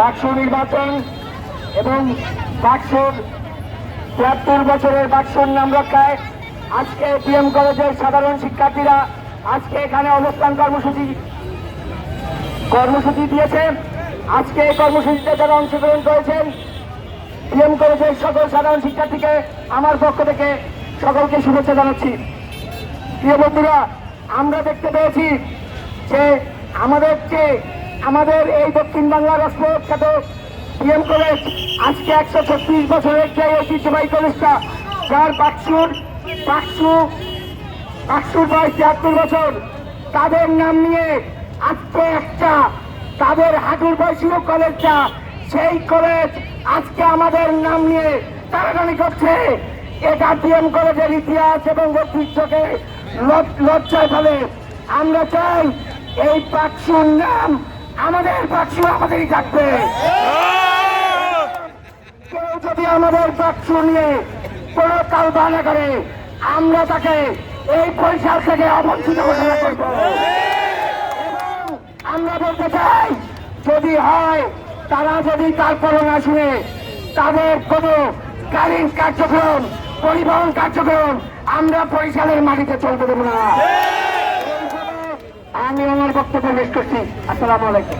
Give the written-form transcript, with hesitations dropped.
ডাকসু নির্বাচন এবং ডাকসুর ৭৩ বছরের ডাকসুর নাম রক্ষায় আজকে বিএম কলেজের সাধারণ শিক্ষার্থীরা আজকে এখানে অবস্থান কর্মসূচি দিয়েছে। আজকে এই কর্মসূচিতে যারা অংশগ্রহণ করেছেন বিএম কলেজের সকল সাধারণ শিক্ষার্থীকে আমার পক্ষ থেকে সকলকে শুভেচ্ছা জানাচ্ছি। প্রিয় বন্ধুরা, আমরা দেখতে পেয়েছি যে আমাদের এই দক্ষিণ বাংলার রাষ্ট্রখ্যাত বিএম কলেজ আজকে ১৩৬ বছরের যে ঐতিহ্যবাহী কলেজটা, যার ডাকসুর বয়স ৭৩ বছর, তাদের নাম নিয়ে আজকে একটা তাদের হাঁটুর বয়সীয় কলেজটা, সেই কলেজ আজকে আমাদের নাম নিয়ে টানাটানি করছে। এটা বিএম কলেজের ইতিহাস এবং ঐতিহ্যকে লজ্জায় ফেলে। আমরা চাই এই ডাকসুর নাম আমাদের ডাকসু আমাদেরই থাকবে। কেউ যদি আমাদের ডাকসু নিয়ে কোনো কালবানা করে আমরা তাকে এই পরিসর থেকে অবঞ্চিত ঘোষণা করব। আমরা বলতে চাই, যদি হয় তারা যদি তারপরও না শুনে তাদের কোনো গাড়ির কার্যক্রম, পরিবহন কার্যক্রম আমরা বরিশালের মাটিতে চলতে দেব না। আমি আমার বক্তব্য শেষ করছি। আসসালামু আলাইকুম।